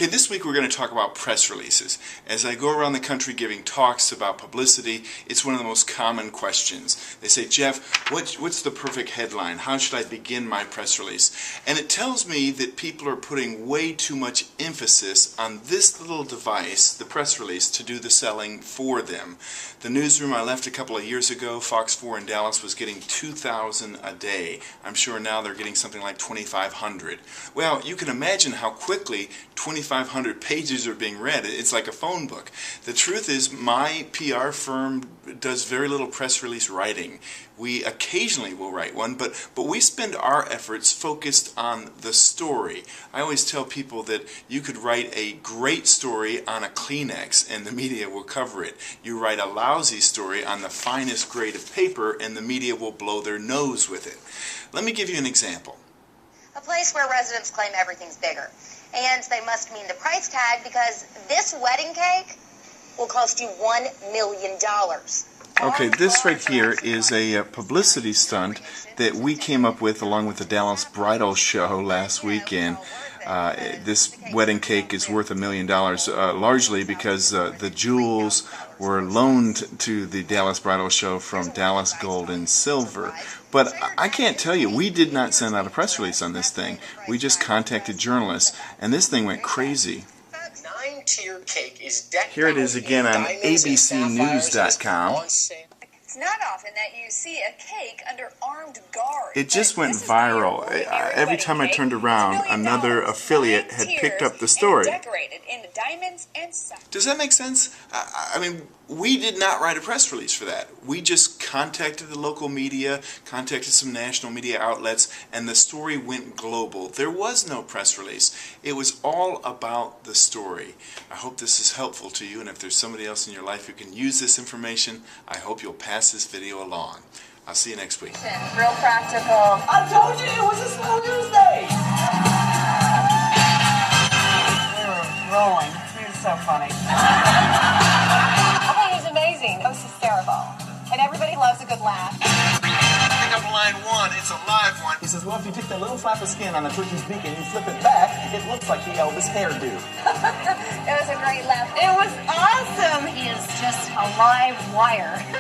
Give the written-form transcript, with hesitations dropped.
Okay, this week we're going to talk about press releases. As I go around the country giving talks about publicity, it's one of the most common questions. They say, Jeff, what's the perfect headline? How should I begin my press release? And it tells me that people are putting way too much emphasis on this little device, the press release, to do the selling for them. The newsroom I left a couple of years ago, Fox 4 in Dallas, was getting 2,000 a day. I'm sure now they're getting something like 2,500. Well, you can imagine how quickly 2,500 pages are being read. It's like a phone book. The truth is, my PR firm does very little press release writing. We occasionally will write one, but we spend our efforts focused on the story. I always tell people that you could write a great story on a Kleenex and the media will cover it. You write a lousy story on the finest grade of paper and the media will blow their nose with it. Let me give you an example. A place where residents claim everything's bigger. And they must mean the price tag, because this wedding cake will cost you $1 million. Okay, this right here is a publicity stunt that we came up with along with the Dallas Bridal Show last weekend. This wedding cake is worth $1 million, largely because the jewels were loaned to the Dallas Bridal Show from Dallas Gold and Silver. But I can't tell you, we did not send out a press release on this thing. We just contacted journalists, and this thing went crazy. Here it is again on abcnews.com. It's not often that you see a cake under armed guard. It just went viral. Every time I turned around, another affiliate had picked up the story. Decorated in diamonds and Does that make sense? I mean, we did not write a press release for that. We just contacted the local media, contacted some national media outlets, and the story went global. There was no press release. It was all about the story. I hope this is helpful to you, and if there's somebody else in your life who can use this information, I hope you'll pass this video along. I'll see you next week. real practical. I told you it was a slow news day. Rolling. He was so funny. I thought he was amazing. It was hysterical. And everybody loves a good laugh. Pick up line one, it's a live one. He says, well, if you take the little flap of skin on the turkey's beak and you flip it back, it looks like the Elvis hairdo. It was a great laugh. It was awesome. He is just a live wire.